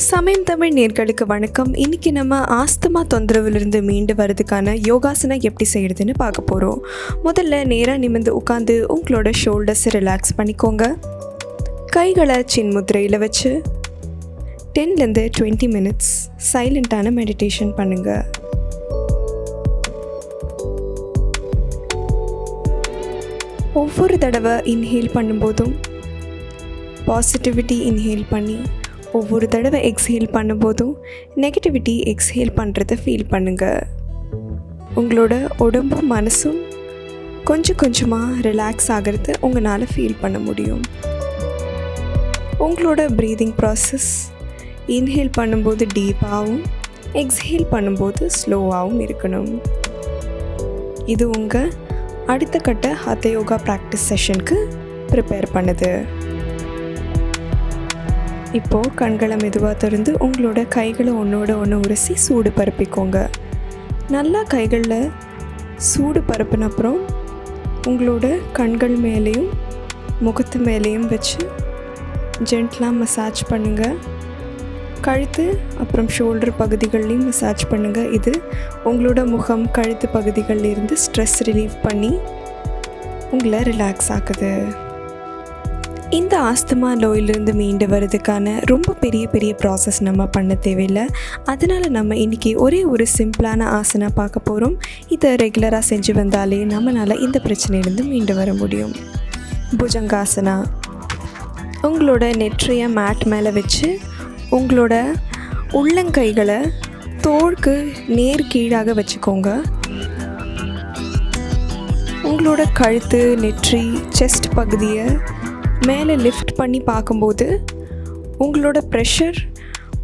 சமயம் தமிழ் நேர்களுக்கு வணக்கம். இன்றைக்கி நம்ம ஆஸ்துமா தொந்தரவுலேருந்து மீண்டு வரதுக்கான யோகாசனம் எப்படி செய்கிறதுன்னு பார்க்க போகிறோம். முதல்ல நேராக நிமிர்ந்து உட்காந்து உங்களோட ஷோல்டர்ஸை ரிலாக்ஸ் பண்ணிக்கோங்க. கைகளை சின் முத்திரையில் வச்சு 10லேருந்து 20 மினிட்ஸ் சைலண்ட்டான மெடிடேஷன் பண்ணுங்கள். ஒவ்வொரு தடவை இன்ஹேல் பண்ணும்போதும் பாசிட்டிவிட்டி இன்ஹேல் பண்ணி ஒவ்வொரு தடவை எக்ஸ்ஹேல் பண்ணும்போதும் நெகட்டிவிட்டி எக்ஸ்ஹேல் பண்ணுறதை ஃபீல் பண்ணுங்கள். உங்களோட உடம்பும் மனசும் கொஞ்சம் கொஞ்சமாக ரிலாக்ஸ் ஆகிறது உங்களால் ஃபீல் பண்ண முடியும். உங்களோட ப்ரீதிங் ப்ராசஸ் இன்ஹேல் பண்ணும்போது டீப்பாகவும் எக்ஸ்ஹேல் பண்ணும்போது ஸ்லோவாகவும் இருக்கணும். இது உங்கள் அடுத்த கட்ட ஹத யோகா ப்ராக்டிஸ் செஷனுக்கு ப்ரிப்பேர் பண்ணுது. இப்போது கண்களை மெதுவாக திறந்து உங்களோட கைகளை ஒன்றோட ஒன்று உரசி சூடு பரப்பிக்கோங்க. நல்லா கைகளில் சூடு பரப்பின அப்புறம் உங்களோட கண்கள் மேலேயும் முகத்து மேலேயும் வச்சு ஜென்ட்லாக மசாஜ் பண்ணுங்கள். கழுத்து அப்புறம் ஷோல்டர் பகுதிகள்லையும் மசாஜ் பண்ணுங்கள். இது உங்களோட முகம் கழுத்து பகுதிகளிலிருந்து ஸ்ட்ரெஸ் ரிலீவ் பண்ணி உங்களை ரிலாக்ஸ் ஆக்குது. இந்த ஆஸ்துமா நோயிலிருந்து மீண்டு வர்றதுக்கான ரொம்ப பெரிய ப்ராசஸ் நம்ம பண்ண தேவையில்லை. அதனால் நம்ம இன்றைக்கி ஒரே ஒரு சிம்பிளான ஆசனா பார்க்க போகிறோம். இதை ரெகுலராக செஞ்சு வந்தாலே நம்மளால் இந்த பிரச்சனையிலேருந்து மீண்டு வர முடியும். புஜங்காசனா. உங்களோட நெற்றியை மேட் மேலே வச்சு உங்களோட உள்ளங்கைகளை தோளுக்கு நேர் கீழாக வச்சுக்கோங்க. உங்களோட கழுத்து, நெற்றி, செஸ்ட் பகுதியை மேலே லிஃப்ட் பண்ணி பார்க்கும்போது உங்களோட ப்ரெஷர்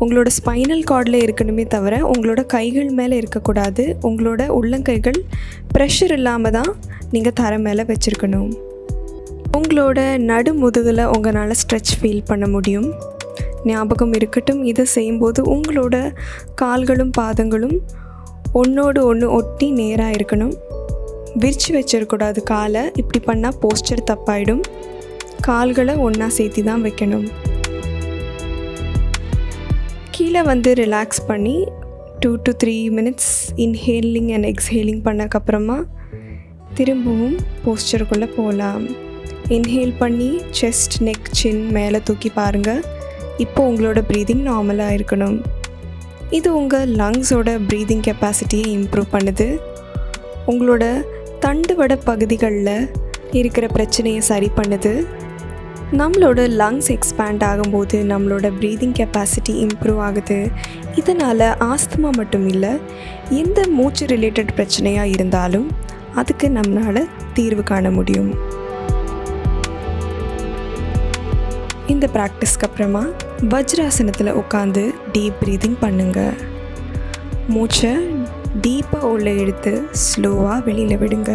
உங்களோட ஸ்பைனல் கார்டில் இருக்கணுமே தவிர உங்களோட கைகள் மேலே இருக்கக்கூடாது. உங்களோட உள்ளங்கைகள் ப்ரெஷர் இல்லாமல் தான் நீங்கள் தரை மேலே வச்சுருக்கணும். உங்களோட நடுமுதுகில் உங்களால் ஸ்ட்ரெச் ஃபீல் பண்ண முடியும். ஞாபகம் இருக்கட்டும், இதை செய்யும்போது உங்களோட கால்களும் பாதங்களும் ஒன்றோடு ஒன்று ஒட்டி நேராக இருக்கணும். விரித்து வச்சிடக்கூடாது காலை. இப்படி பண்ணால் போஸ்டர் தப்பாயிடும். கால்களை ஒன்றா சேர்த்தி தான் வைக்கணும். கீழே வந்து ரிலாக்ஸ் பண்ணி 2 to 3 மினிட்ஸ் இன்ஹேலிங் அண்ட் எக்ஸ்ஹேலிங் பண்ணக்கப்புறமா திரும்பவும் போஸ்டருக்குள்ளே போகலாம். இன்ஹேல் பண்ணி செஸ்ட், நெக், சின் மேலே தூக்கி பாருங்கள். இப்போ உங்களோட ப்ரீதிங் நார்மலாக இருக்கணும். இது உங்கள் லங்ஸோட ப்ரீதிங் கெப்பாசிட்டியை இம்ப்ரூவ் பண்ணுது. உங்களோட தண்டுவட பகுதிகளில் இருக்கிற பிரச்சனையை சரி பண்ணுது. நம்மளோட லங்ஸ் எக்ஸ்பேண்ட் ஆகும்போது நம்மளோட ப்ரீதிங் கெப்பாசிட்டி இம்ப்ரூவ் ஆகுது. இதனால் ஆஸ்துமா மட்டும் இல்லை, எந்த மூச்சு ரிலேட்டட் பிரச்சனையாக இருந்தாலும் அதுக்கு நம்மளால் தீர்வு காண முடியும். இந்த ப்ராக்டிஸ்க்கு அப்புறமா வஜ்ராசனத்தில் உட்காந்து டீப் ப்ரீதிங் பண்ணுங்கள். மூச்சை டீப்பாக உள்ளே இழுத்து ஸ்லோவாக வெளியில் விடுங்க.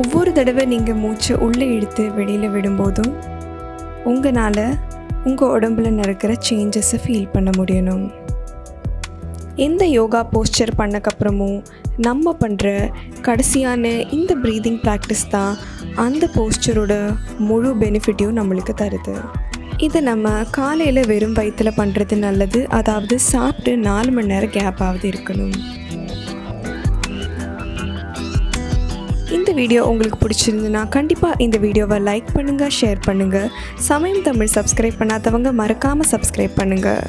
ஒவ்வொரு தடவை நீங்கள் மூச்சை உள்ளே இழுத்து வெளியில் விடும்போதும் உங்களால் உங்கள் உடம்புல நடக்கிற சேஞ்சஸை ஃபீல் பண்ண முடியணும். எந்த யோகா போஸ்டர் பண்ணக்கப்புறமும் நம்ம பண்ணுற கடைசியான இந்த ப்ரீதிங் ப்ராக்டிஸ் தான் அந்த போஸ்டரோட முழு பெனிஃபிட்டையும் நம்மளுக்கு தருது. இதை நம்ம காலையில் வெறும் வயிற்றில் பண்ணுறது நல்லது. அதாவது சாப்பிட்டு 4 மணி நேரம் கேப்பாவது இருக்கணும். இந்த வீடியோ உங்களுக்கு பிடிச்சிருந்துன்னா கண்டிப்பாக இந்த வீடியோவை லைக் பண்ணுங்கள், ஷேர் பண்ணுங்கள். சமயம் தமிழ் சப்ஸ்கிரைப் பண்ணாதவங்க மறக்காமல் சப்ஸ்கிரைப் பண்ணுங்கள்.